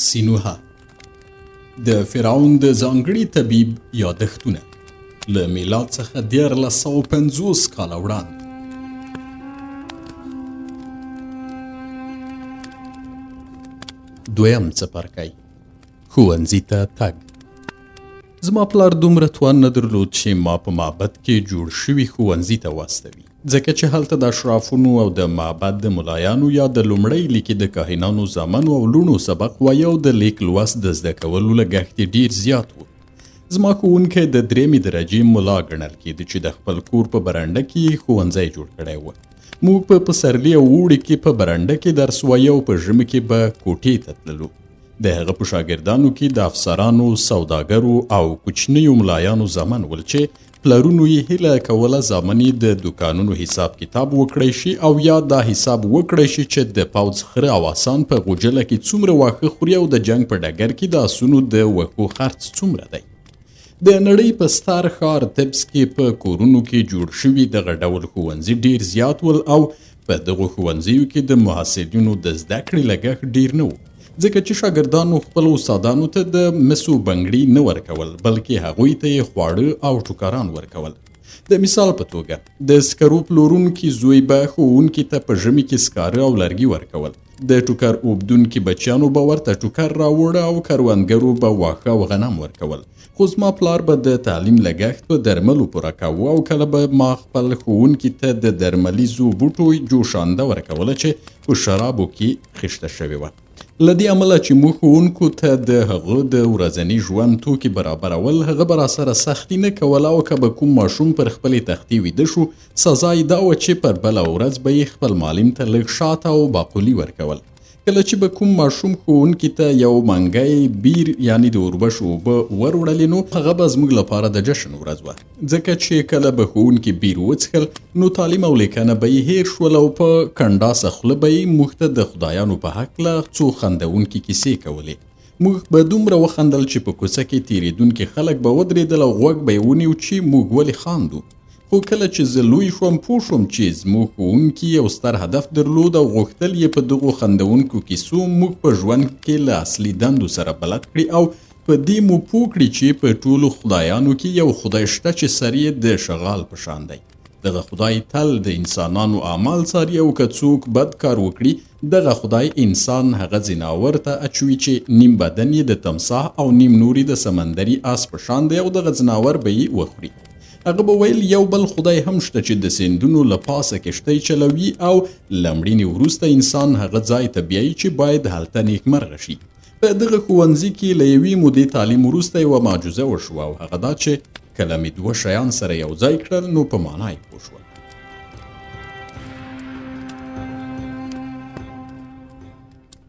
سینوها د فرعون د ځانګړي طبیب یادښتونه له میلاد څخه 1450 کاله وړاندې. دویم څپرکی: ښوونځي ته تګ. زما پلار دومره توان نه درلود چې ما په معبد کې جوړ شوي ښوونځي ته واستوي، ځکه چې هلته د اشرافونو او د معبد د ملایانو یا د لومړۍ لیکې د کاهنانو زامنو او لوڼو سبق وایه او د لیک لوست د زده کولو لګښت یې ډېر زیات و. زما ښوونکی د 3مې درجې ملا ګڼل کېده چې د خپل کور په برنډه کې یې ښوونځی جوړ کړی و. موږ په پسرلي او اوړي کې په برنډه کې درس وایه او په ژمي کې به کوټې ته تللو. د هغه په شاګردانو کې د افسرانو، سوداګرو او کوچنیو ملایانو زامن ول چې پلرونو یې هیله کوله زامن یې د دوکانونو حساب کتاب وکړی شي او یا دا حساب وکړی شي چې د پوځ خره او آسان په غوجله کې څومره واښه خوري او د جنګ په ډګر کې د آسونو د وښو خرڅ څومره دی. د نړۍ په ستر ښار طبس کې په کورونو کې جوړ شوي دغه ډول ښوونځي ډېر زیات ول او په دغو ښوونځیو کې د محصلینو د زده کړې لګښت ډېر نه و، ځکه چې شاګردانو خپل استادانو ته د مسو بنګړي نه ورکول، بلکې هغوی ته یې خواړه او ټوکران ورکول. د مثال په توګه د سکرو پلورونکي زوی به ښوونکي ته په ژمي کې سکاره او لرګي ورکول، د ټوکر اوبدونکي بچیانو به ورته ټوکر راوړه او کروندګرو به واښه او غنم ورکول. خو زما پلار به د تعلیم لګښت په درملو پوره کاوه او کله به ما خپل ښوونکي ته د درملیزو بوټو جوشانده ورکوله چې په شرابو کې خښته شوې وه. له دې امله چې موږ ښوونکو ته د هغه د ورځني ژوند توکي برابرول، هغه به راسره سختي نه کوله او که به کوم ماشوم پر خپلې تختې ویده شو، سزا یې دا وه چې پر بله ورځ به یې خپل معلم ته لږ شاته او باقلي ورکول. کله چې به کوم ماشوم ښوونکي ته یو منګی بیر یعنې د اوربشو اوبه وروړلې، نو هغه به زموږ لپاره د جشن ورځ وه، ځکه چې کله به ښوونکي بیر وڅښل نو تعلیم او لیکنه به یې هیر شول او په کنډاسه خوله به یې موږ ته د خدایانو په هکله څو خندونکي کیسې کولې. موږ به دومره وخندل چې په کوڅه کې تېرېدونکي خلک به ودرېدل او غوږ به یې ونیو چې موږ ولې خاندو. خو کله چې زه لوی شوم پوه شوم چې زموږ ښوونکي یو ستر هدف درلود او غوښتل یې په دغو خندونکو کیسو موږ په ژوند کې له اصلي دندو سره بلد کړي او په دې مو پوه کړي چې په ټولو خدایانو کې یو خدای شته چې سر یې د شغال په شان دی. دغه خدای تل د انسانانو اعمال څاري او که څوک بد کار وکړي، دغه خدای انسان هغه ځناور ته اچوي چې نیم بدن یې د تمساح او نیم نوري د سمندري آس په شان دی او دغه ځناور به یې وخوري. هغه به ویل یو بل خدای هم شته چې د سیندونو له پاسه کشتۍ چلوي او له مړینې وروسته انسان هغه ځای ته بیایي چې باید هلته نیکمرغه شي. په دغه ښوونځي کې له یوې مودې تعلیم وروسته یوه معجزه وشوه او هغه دا چې کله مې 2 شیان سره یو ځای کړل نو په معنا یې پوه شول.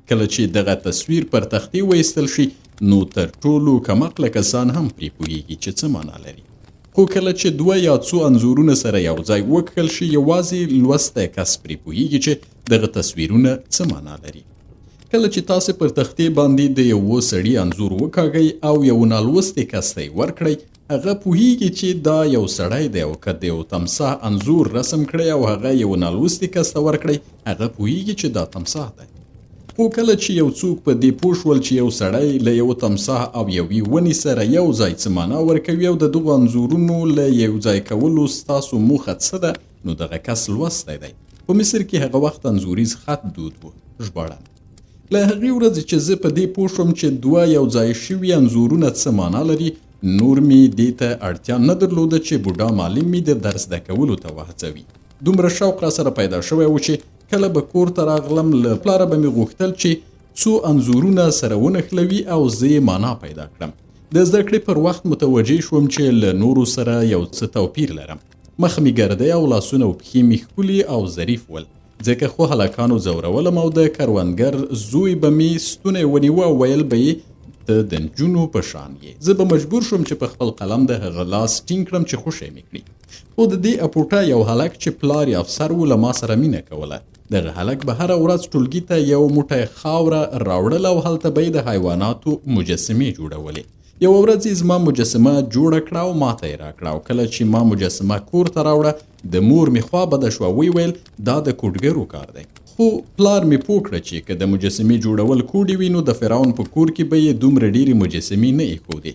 کله چې دغه تصویر پر تختې وایستل شي نو تر ټولو کمعقله کسان هم پرې پوهېږي چې څه معنا لري. خو کله چې 2 یا څو انځورونه سره یو ځای وکړل شي، یوازې لوستی کس پرې پوهېږي چې دغه تصویرونه څه معنا لري. کله چې تاسې پر تختې باندې د یوه سړي انځور وکاږئ او یو نالوستی کس ته یې ورکړئ، هغه پوهېږي چې دا یو سړی دی، او که د یو تمساح انځور رسم کړئ او هغه یو نالوستی کس ته ورکړئ، هغه پوهېږي چې دا تمساح دی. خو کله چې یو څوک په دې پوه شول چې یو سړی له یو تمساح او یوې ونې سره یو ځای څه معنا ورکوي او د دغو انځورونو له یو ځای کولو ستاسو موخه څه ده، نو دغه کس لوستی دی. په مصر کې هغه وخت انځوریز خط دود و، ژباړن. له هغې ورځې چې زه په دې پوه شوم چې 2 یو ځای شوي انځورونه څه معنا لري، نور مې دې ته اړتیا نه درلوده چې بوډا معلم مې د درس زده کولو ته وهڅوي. دومره شوق را سره پیدا شوی و چې کله به کور ته راغلم، له پلاره به مې غوښتل چې څو انځورونه سره ونښلوي او زه یې معنا پیدا کړم. د زده کړې پر وخت متوجه شوم چې له نورو سره یو څه توپیر لرم. مخ مې ګردی او لاسونه او پښې مې ښکلي او ظریف ول، ځکه خو هلکانو ځورولم او د کروندګر زوی به مې ستونی ونیوه او ویل به یې ته د نجونو په شان یې. زه به مجبور شوم چې په خپل قلم د هغه لاس ټینګ کړم چې خوشی مې کړي. خو د دې اپوټه یو هلک چې پلار یې افسر و له ما سره مینه کوله. دغه هلک به هره ورځ ټولګي ته یو موټی خاوره راوړله او هلته به یې د حیواناتو مجسمې جوړولې. یوه ورځ یې زما مجسمه جوړه کړه او ما ته یې راکړه، او کله چې ما مجسمه کور ته راوړه د مور مې خوا بده شوه. ویې ویل دا د کوډګرو کار دی. خو پلار مې پوه کړه چې که د مجسمې جوړول کوډې وي نو د فرعون په کور کې به یې دومره ډېرې مجسمې نه ایښودې.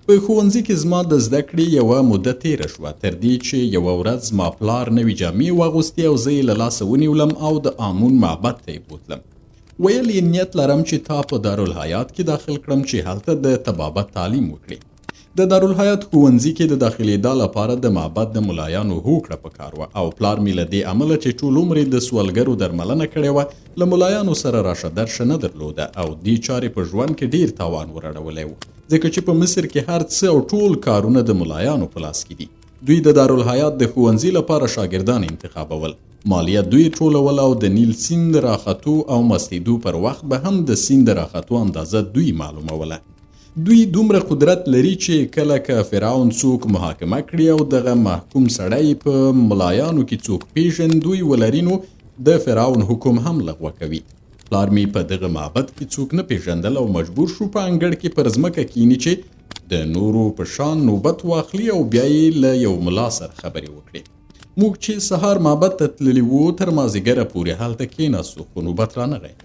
په ښوونځي کې زما د زده کړې یوه موده تېره شوه تر دې چې یوه ورځ زما پلار نوې جامې واغوستې او زه یې له لاسه ونیولم او د آمون معبد ته یې بوتلم. ویل یې نیت لرم چې تا په دارالحیات کې داخل کړم چې هلته د طبابت تعلیم وکړې. د دارالحیات ښوونځي کې د داخلېدا لپاره د معبد د ملایانو هوکړه پکار وه او پلار مې له دې امله چې ټول عمر یې د سوالګرو درملنه کړې وه له ملایانو سره راشه درشه نه درلوده او دې چارې په ژوند کې ډېر تاوان ورړولی و ځکه چې په مصر کې هر څه او ټول کارونه د ملایانو په لاس کې دي. دوی د دارالحیات د ښوونځي لپاره شاګردان انتخابول، مالیه دوی ټولول او د نیل سیند راختو او مستیدو پر وخت به هم د سیند راختو اندازه دوی معلوموله. دوی دومره قدرت لري چې کله که فرعون څوک محاکمه کړي او دغه محکوم سړی په ملایانو کې څوک پیژندوی ولري نو د فرعون حکم هم لغوه کوي. پلار مې په دغه معبد کې څوک نه پیژندل او مجبور شو په انګړ کې پر ځمکه کینی چې د نورو په شان نوبت واخلي او بیا یې له یو ملا سره خبرې وکړي. موږ چې سهار معبد ته تللي وو تر مازدیګره پورې هلته کېناستو خو نوبت رانغی.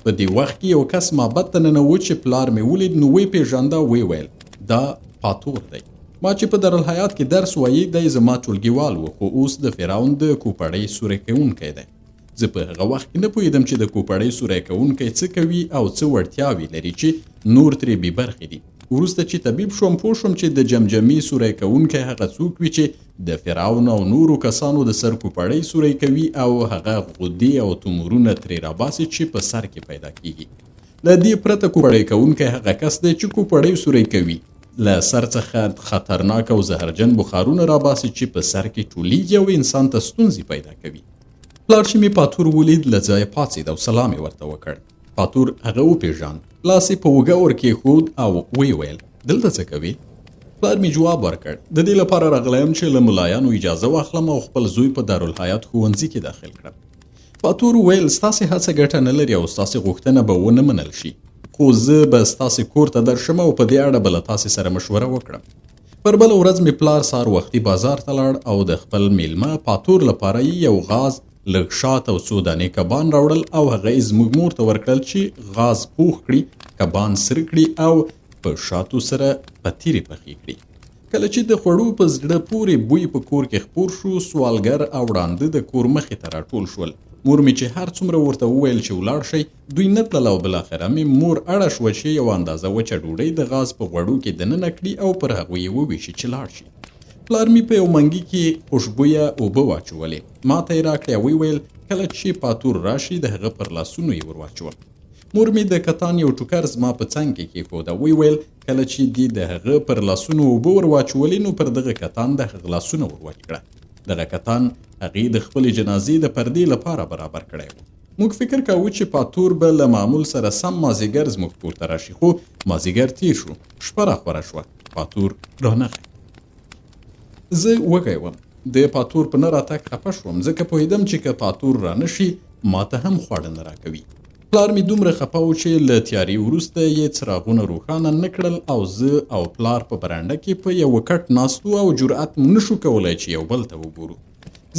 په دې وخت کې یو کس معبد ته ننوت چې پلار مې ولید نو ویې پیژانده او ویې ویل دا پاتور دی. ما چې په دارالحیات کې درس وایي دی زما ټولګیوال و خو اوس د فرعون د کوپړۍ سوری کوونکی دی. زه په هغه وخت کې نه پوهېدم چې د کوپړۍ سوری کوونکی څه کوي او څه وړتیاوې لري چې نور ترې بې برخې دي. وروسته چې طبیب شوم پوه شوم چې د جمجمې سوری کوونکی هغه څوک وي چې د فرعون او نورو کسانو د سر کوپړۍ سوری کوي او هغه غدې او تومورونه ترې راباسي چې په سر کې پیدا کیږي. له دې پرته کوپړۍ کوونکی هغه کس دی چې کوپړۍ سوری کوي، له سر څخه خطرناک او زهرجن بخارونه راباسي چې په سر کې ټولیږي او انسان ته ستونزې پیدا کوي. پلار چې مې پاتور ولید له ځایه پاڅېد او سلام یې ورته وکړ. پاتور هغه وپېژاند، لاس یې په اوږه ور کېښود او ویې ویل دلته څه کوې؟ پلار مې جواب ورکړ د دې لپاره راغلی یم چې له ملایانو اجازه واخلم او خپل زوی په دارالحیات ښوونځي کې داخل کړم. پاتور وویل ستاسې هڅه ګټه نه لري او ستاسې غوښتنه به ونه منل شي، خو زه به ستاسې کور ته درشم او په دې اړه به له تاسې سره مشوره وکړم. پر بله ورځ مې پلار سهار وختي بازار ته لاړ او د خپل میلمه پاتور لپاره یو غاز، لږ شات او څو دانې کبان راوړل او هغه یې زموږ مور ته ورکړل چې غاز پوخ کړي، کبان سره کړي او په شاتو سره په تیرې پخې کړي. کله چې د خوړو په زړه پورې بوی په کور کې خپور شو، سوالګر او ړانده د کور مخې ته راټول شول. مور مې چې هر څومره ورته وویل چې ولاړ شئ دوی نه تلل او بالاخره مې مور اړه شوه چې یوه اندازه وچه ډوډۍ د غاز په غوړو کې دننه کړي او پر هغوی یې وویشي چې لاړ شي. پلار مې په یو منګي کې خوشبویه اوبه واچولې، ما ته یې راکړې او ویل کله چې پاتور راشي د هغه پر لاسونو یې ور واچوه. مور مې د کتان یو ټوکر زما په څنګ کې کېښود او ویل کله چې دې د هغه پر لاسونو اوبه ور واچولې نو پر دغه کتان د هغه لاسونه ور وچ کړه. دغه کتان هغې د خپلې جنازې د پردې لپاره برابر کړی و. موږ فکر کوو چې پاتور به له معمول سره سم مازدیګر زموږ کور ته راشي، خو مازدیګر تیر شو، شپه راخوره شوه، پاتور رانغی. زه وږی وم، د پاتور په نه راتګ خفه شوم ځکه پوهېدم چې که پاتور رانشي ما ته هم خواړه نه راکوي. پلار مې دومره خفه و چې له تیارې وروسته یې څراغونه روښانه نه کړل او زه او پلار په برنډه کې په یوه کټ ناستو او جرأت نه شو کولی چې یو بل ته وګورو.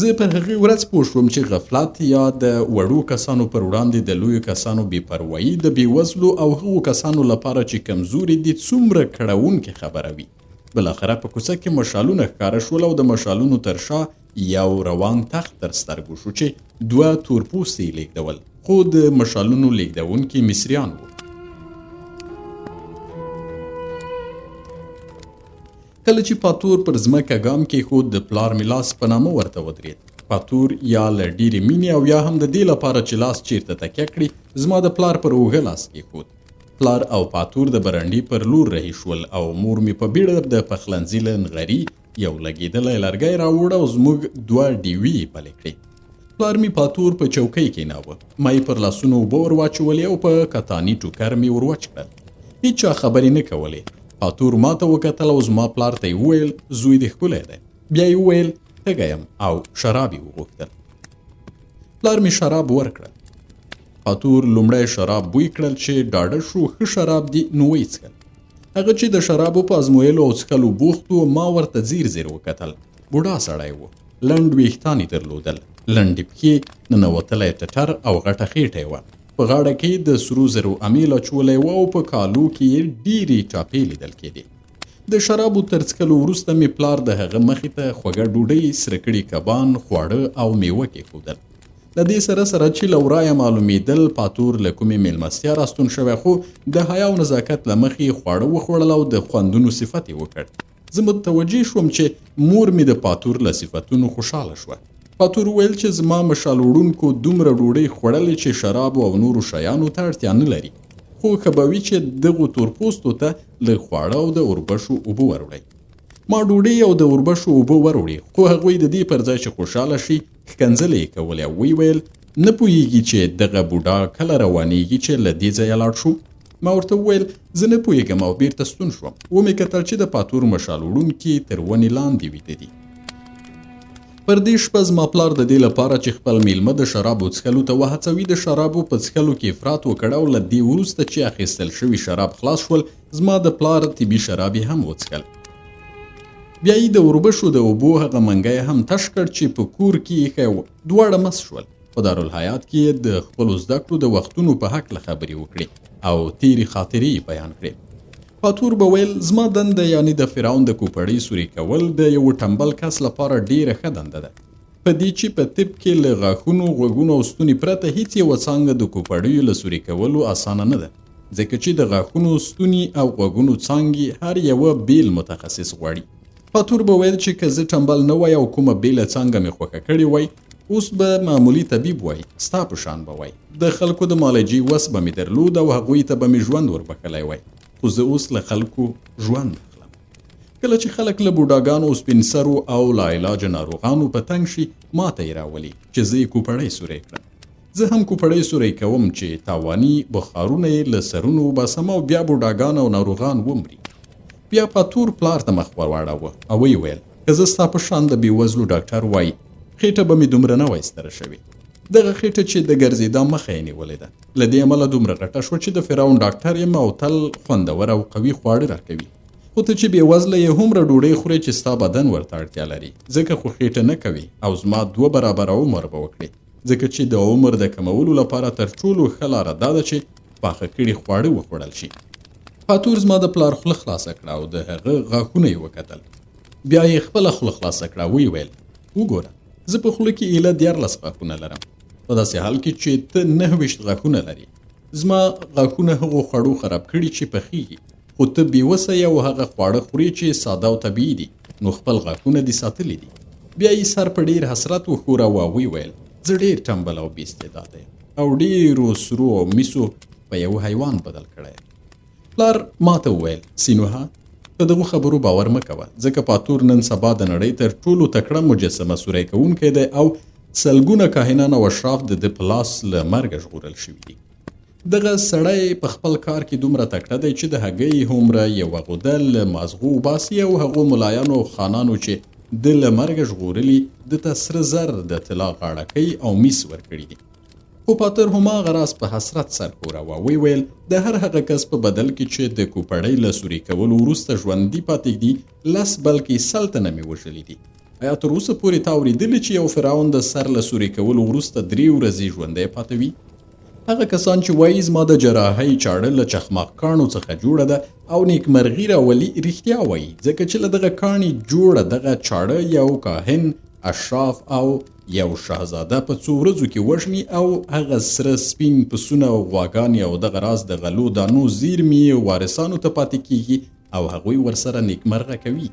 زه پر هغې ورځ پوه شوم چې غفلت یا د وړو کسانو پر وړاندې د لویو کسانو بېپروایي د بېوزلو او هغو کسانو لپاره چې کمزوري دي څومره کړوونکې خبره وي. بالاخره په کوڅه کې مشالونه ښکاره شول او د مشالونو تر شا یو روان تخت تر سترګو شو چې دوه تورپوستي یې لیږدول، خو د مشالونو لیږدونکي مصریان وو. کله چې پاتور پر ځمکه ګام کېښود د پلار مې لاس په نامه ورته ودرېد. پاتور یا له ډېرې مینې او یا هم د دې لپاره چې لاس چیرته تکیه کړي زما د پلار پر اوږه لاس کېښود. پلار او پاتور د برنډې پر لور رهي شول او مور مې په بیړه د پخلنځي له نغري یو لګېدلی لرګی راوړ او زموږ دوه ډیوې یې بلې کړې. پلار مې پاتور په چوکۍ کېناوه، ما یې پر لاسونو اوبه ور واچولې او په کتاني ټوکر مې ور وچ کړل. هېچا خبرې نه کولې. پاتور ما ته وکتل او زما پلار ته یې وویل زوی دې ښکلی دی. بیا یې وویل تږی یم او شراب یې وغوښتل. پلار مې شراب ورکړل. پاتور لومړی شراب بوی کړل چې ډاډه شو ښه شراب دي نو ویې څښل. هغه چې د شرابو په ازمویلو او څښلو بوخت و ما ورته ځیر ځیر وکتل. بوډا سړی و، لنډ ویښتان یې درلودل، لنډې پښې، ننوتلی ټټر او غټه خېټه وه. په غاړه کې د سرو زرو امیل اچولی و او په کالو کې یې ډېرې ټاپې لیدل کېدې. د شرابو تر څښلو وروسته مې پلار د هغه مخې ته خوږه ډوډۍ، سره کړي کبان، خواړه او میوه کېښودل. له دې سره سره چې له ورایه معلومېدل پاتور له کومې مېلمستیا راستون شوی، خو د حیا او نزاکت له مخې خواړه وخوړل او د خوندونو صفت یې وکړ. زه متوجه شوم چې مور مې د پاتور له صفتونو خوشحاله شوه. پاتور وویل چې زما مشال وړونکو دومره ډوډۍ خوړلې چې شرابو او نورو شیانو ته اړتیا نه لري، خو ښه به وي چې دغو تورپوستو ته لږ خواړه او د اوربشو اوبه وروړئ. ما ډوډۍ او د اوربشو اوبه وروړې، خو هغوی د دې پر ځای چې خوشحاله شي ښکنځلې یې کولې او ویې ویل نه پوهېږي چې دغه بوډا کله روانېږي چې له دې ځایه لاړ شو. ما ورته وویل زه نه پوهېږم او بیرته ستون شوم. ومې کتل چې د پاتور مشال وړونکي تر ونې لاندې ویده دي. پر دې شپه زما پلار د دې لپاره چې خپل میلمه د شرابو څښلو ته وهڅوي د شرابو په څښلو کې افراط وکړ او له دې وروسته چې اخیستل شوي شراب خلاص شول، زما د پلار طبي شراب یې هم وڅښل. بیا یې د اوربشو د اوبو هغه منګی هم تش کړ چې په کور کې ایښی و. دواړه مست شول. په دارالحیات کې یې د خپلو زده کړو د وختونو په هکله خبرې وکړې او تیرې خاطرې یې بیان کړې. پاتور به ویل زما دنده یعنی د فرعون د کوپړۍ سوري کول د یو ټمبل کس لپاره ډیره ښه دنده ده. په دې چې په طب کې له غاښونو، غوږونو او ستوني پرته هیڅ یوه څانګه د کوپړیو له سوري کولو اسانه نه ده، ځکه چې د غاښونو، ستوني او غوږونو څانګې هر یوه بیل متخصص غواړي. پاتور به ویل چې که زه ټمبل نه وای او کومه بیله څانګه مې خوښه کړې وای، اوس به معمولی طبیب وای، ستا په شان به وای. د خلکو د معالجې وس به مې درلود او هغوی ته به مې ژوند وربښلی وای. خو زه اوس له خلکو ژوند اخلم. کله چې خلک له بوډاګانو، سپین سرو او لاعلاجه ناروغانو په تنګ شي، ما ته یې راولي چې زه یې کوپړۍ سوری کړم. زه هم کوپړۍ سوری کوم چې تاواني بخارونه یې له سرونو وباسم او بیا بوډاګان او ناروغان ومري. بیا پاتور پلار ته مخ ور واړاوه او ویې ویل که زه ستا په شان د بېوزلو ډاکټر وای، خېټه به مې دومره نه وای ستره شوې. دغه خېټه چې د ګرځېدا مخه یې نیولې ده، له دې امله دومره غټه شوه چې د فرعون ډاکټر یم او تل خوندور او قوي خواړه راکوي. خو ته چې بېوزله یې هومره ډوډۍ خورې چې ستا بدن ورته اړتیا لري، ځکه خو خېټه نه کوي او زما 2 برابره عمر به وکړې، ځکه چې د عمر د کمولو لپاره تر ټولو ښه لاره دا ده چې پاخه کړي خواړه وخوړل شي. پاتور زما د پلار خوله خلاصه کړه او د هغه غاښونه یې وکتل. بیا یې خپله خوله خلاصه کړه. ویې ویل وګوره، زه په خوله کې ایله 14 غاښونه لرم، په داسې حال کې چې ته 29 غاښونه لري. زما غاښونه هغو خوړو خراب کړي چې پخېږي، خو ته بېوسه یې او هغه خواړه خورې چې ساده او طبیعي دي، نو خپل غاښونه دې ساتلي دي. بیا یې سر په ډېر حسرت وښوراوه او ویې ویل زه ډېر ټمبل او بې استعداده یم او ډېرو سرو او مسو په یو حیوان بدل کړی. پلار ما ته وویل سینوها، په دغو خبرو باور مه کوه، ځکه پاتور نن سبا د نړۍ تر ټولو تکړه مجسمه سوری کوونکی دی او سلګونه کاهنان او اشراف د ده په لاس له مرګه ژغورل شوي دي. دغه سړی په خپل کار کې دومره تکړه دی چې د هګۍ هومره یوه غوده له مازغو وباسي او هغو ملایانو او خانانو چې د له مرګه ژغورلي ده ته سره زر د طلا غاړکۍ او میس ورکړي دي. خو پاتر هماغه راز په حسرت سر ښوراوه. ویې ویل د هر هغه کس په بدل کې چې د کوپړۍ له سوري کولو وروسته ژوندي پاتې دي 10 بلکې 100 تنه مې وژلي دي. آیا تر اوسه پورې تا اورېدلي چې یو فرعون د سر له سوري کولو وروسته 3 ورځې ژوندی پاتې وي؟ هغه کسان چې وایي زما د جراحۍ چاړه له چخماق کاڼو څخه جوړه ده او نیکمرغي راولي، رښتیا وایي، ځکه چې له دغه کاڼي جوړه دغه چاړه یو کاهن، اشراف او یو شهزاده په 2 ورځو کې وژني او هغه سره سپین پسونه او غواګانې او دغه راز د غلو دانو زیرمې وارثانو ته پاتې کیږي او هغوی ورسره نیکمرغه کوي.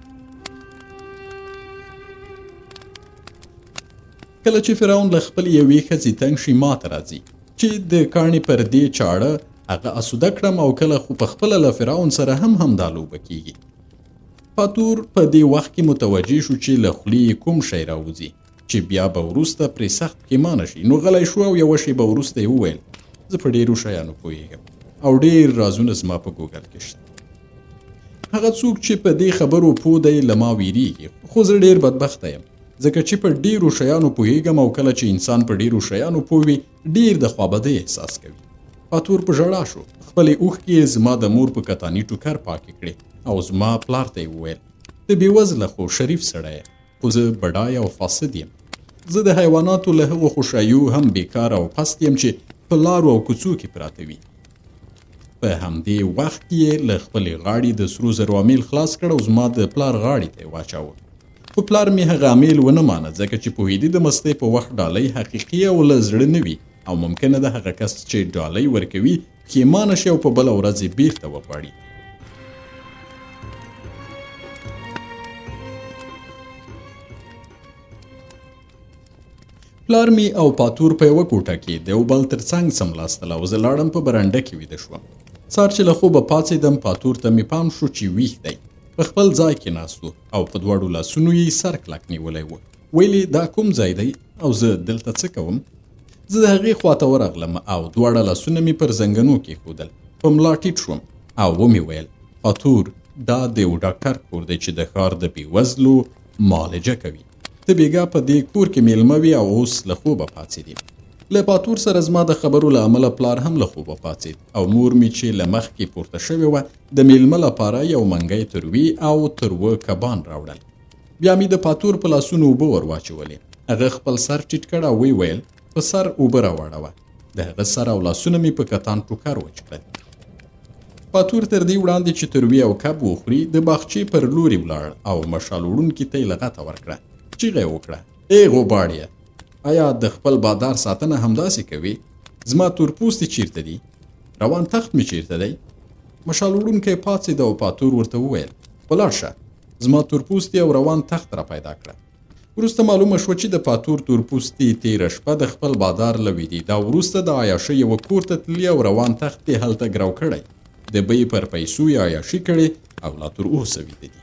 کله چې فرعون له خپل یوې ښځې تنګ شي، ما ته راځي چې د کاڼي پر دې چاړه هغه اسوده کړم او کله خو په خپله له فرعون سره هم همدا لوبه کیږي. پاتور په دې وخت کې متوجه شو چې له خولې کوم شی راوځي چې بیا به وروسته پرې سخت پښیمانه شي. نو غلی شو او یوه شیبه وروسته یې وویل زه په ډېرو شیانو پوهېږم او ډېر رازونه زما په ګوګل کې شته. هغه څوک چې په دې خبرو پوه دی له ما ویریږي، خو زه ډېر بدبخته یم، ځکه چې په ډېرو شیانو پوهېږم او کله چې انسان په ډېرو شیانو پوه وي ډېر د خوابدۍ احساس کوي. پاتور په ژړا شو. خپلې اوښکې یې زما د مور په کتاني ټوکر پاکې کړې او زما پلار ته یې وویل ته بېوزله خو شریف سړی یې، خو زه بډای او فاسد یم. زه د حیواناتو له هغو خوشایو هم بیکار او پست یم چې په لارو او کوڅو کې پراته وي. په همدې وخت کې یې له خپلې غاړې د سرو زرو امیل خلاص کړ او زما د پلار غاړې ته یې واچاوه. خو پلار مې هغه امیل ونه مانه ځکه چې پوهېدی د مستۍ په وخت ډالۍ حقیقي او له زړه نه وي او ممکنه ده هغه کس چې ډالۍ ورکوي پښیمانه شي او په بله ورځ یې بیرته وغواړي. پلار می او پاتور په یوه کوټه کې د یو بل تر څنګ څملاستل او زه لاړم په برنډه کې ویده شوم. سهار چې له خوبه پاڅېدم پاتور ته مې پام شو چې ویښ دی. په خپل ځای کې ناست و او په دواړو لاسونو یې سر کلک نیولی و. ویلې دا کوم ځای دی او زه دلته څه کوم؟ زه د هغې خواته ورغلم او دواړه لاسونه مې پر زنګنو کېښودل. په ملا ټیټ شوم او ومې ویل پاتور دا د یو ډاکټر کور دی چې د ښار د بېوزلو معالجه کوي. ته بېګا په دې کور کې میلمه وي او اوس له خوبه پاڅېدې. له پاتور سره زما د خبرو له امله پلار هم له خوبه پاڅېد او مور مې چې له مخکې پورته شوې وه د میلمه لپاره یو منګی تروي او تروه کبان راوړل. بیا مې د پاتور په لاسونو اوبه ور واچولې. هغه خپل سر ټیټ کړ او ویې ویل په سر اوبه راواړوه. د هغه سر او لاسونه مې په کتان ټوکر وچ کړل. پاتور تر دې وړاندې چې تروي او کب وخوري د باغچې پر لوري ولاړ او مشال وړونکي ته یې لغته ورکړه. چیغه یې وکړه ای غوباړیه، آیا د خپل بادار ساتنه همداسې کوي؟ زما تورپوستي چیرته دي؟ روان تخت مې چیرته دی؟ مشال وړونکی پاڅېد او پاتور ورته وویل ولاړ شه، زما تورپوستي او روان تخت را پیدا کړه. وروسته معلومه شوه چې د پاتور تورپوستي تېره شپه د خپل بادار له ویدېدا وروسته د عیاشۍ یوه کور ته تللي او روان تخت یې هلته ګرو کړی. د بیې پر پیسو یې عیاشي کړې او لا تر اوسه ویده دي.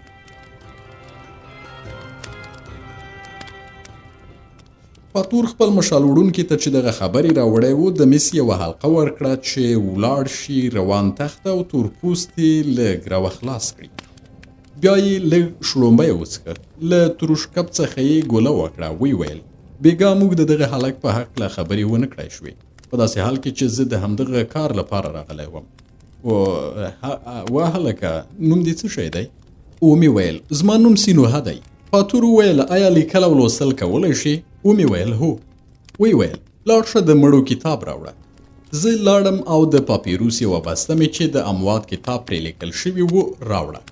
پاتور خپل مشال وړونکي ته چې دغه خبرې راوړی و د مس یوه حلقه ورکړه چې ولاړ شي روان تخت او تورپوستي له ګروه خلاص کړي. بیا یې لږ شړومبه یې وڅښه. له تروشکپ څخه یې ګوله وکړه. ویې ویل بېګا موږ د دغه هلک په هکله خبرې ونه کړای شوې په داسې حال کې چې زه د همدغه کار لپاره راغلی وم. وا هلکه نوم دې څه شی دی؟ ومې ویل زما نوم سینوهه دی. پاتور وویل آیا لیکل او لوستل کولی شي؟ ومې ویل هو. ویې ویل لاړ شه د مړو کتاب راوړه. زه لاړم او د پاپیروس یوه بسته مې چې د اموات کتاب پرې لیکل شوي و راوړه.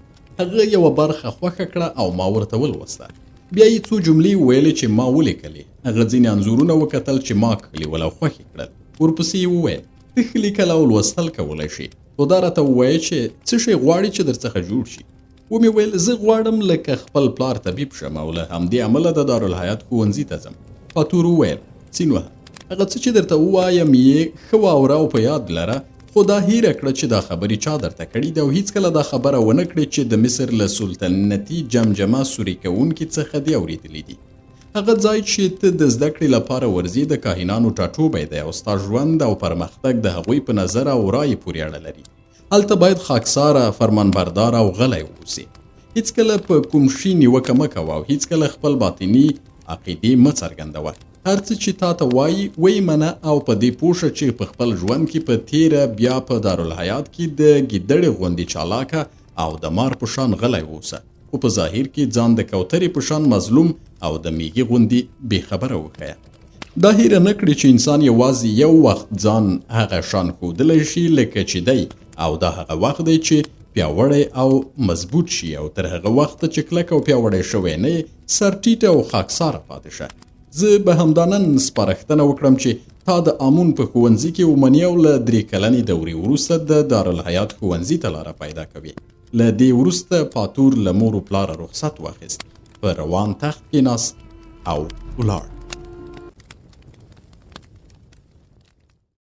هغه یوه برخه خوښه کړه او ما ورته ولوسته. بیا یې څو جملې وویلې چې ما ولیکلې. هغه ځینې انځورونه وکتل چې ما کړي ول او خوښ یې کړل. ورپسې یې وویل ته ښه لیکل او لوستل کولی شي، خو دا راته ووایه چې څه شی غواړي چې درڅخه جوړ شي. ومې ویل زه غواړم لکه خپل پلار طبیب شم او له همدې امله د دارالحیات ښوونځي ته ځم. پاتور وویل سینوهه هغه څه چې درته ووایم یې ښه واوره او په یاد لره، خو دا هیره کړه چې دا خبرې چا درته کړي دي او هیڅکله دا خبره ونه کړې چې د مصر له سلطنتي جمجمه سوري کوونکي څخه دې اورېدلي دي. هغه ځای چې ته د زده کړې لپاره ورځې د کاهنانو ټاټوبی دی او ستا ژوند او پرمختګ د هغوی په نظر او رایې پورې اړه لري. هلته باید خاکساره، فرمانبردار او غلی واوسې. هیڅکله په کوم شي نیوکه مه کوه او هیڅکله خپل باطني عقیدې مه څرګندوه. هر څه چې تا ته وایي ویې منه او په دې پوه شه چې په خپل ژوند کې په تیره بیا په دارالحیات کې د ګیدړې غوندې چالاکه او د مار په شان غلی واوسه، خو په ظاهر کې ځان د کوترې په شان مظلوم او د میږي غوندې بېخبره وښیه. دا هیره نه کړي چې انسان یوازې یو وخت ځان هغه شان ښودلی شي لکه چې دی، او دا هغه وخت دی چې پیاوړی او مضبوط شي، او تر هغه وخته چې کلک او پیاوړی شوی نه یې سر ټیټ او خاکساره پاتې شه. زه به همدا نن سپارښتنه وکړم چې تا د امون په ښوونځي کې ومني او له 3 کلنې دورې وروسته د دارالحیات ښوونځي ته لاره پیدا کوي. له دې وروسته پاتور له مور و پلاره رخصت واخیست، په روان تخت کېناست او ولاړ.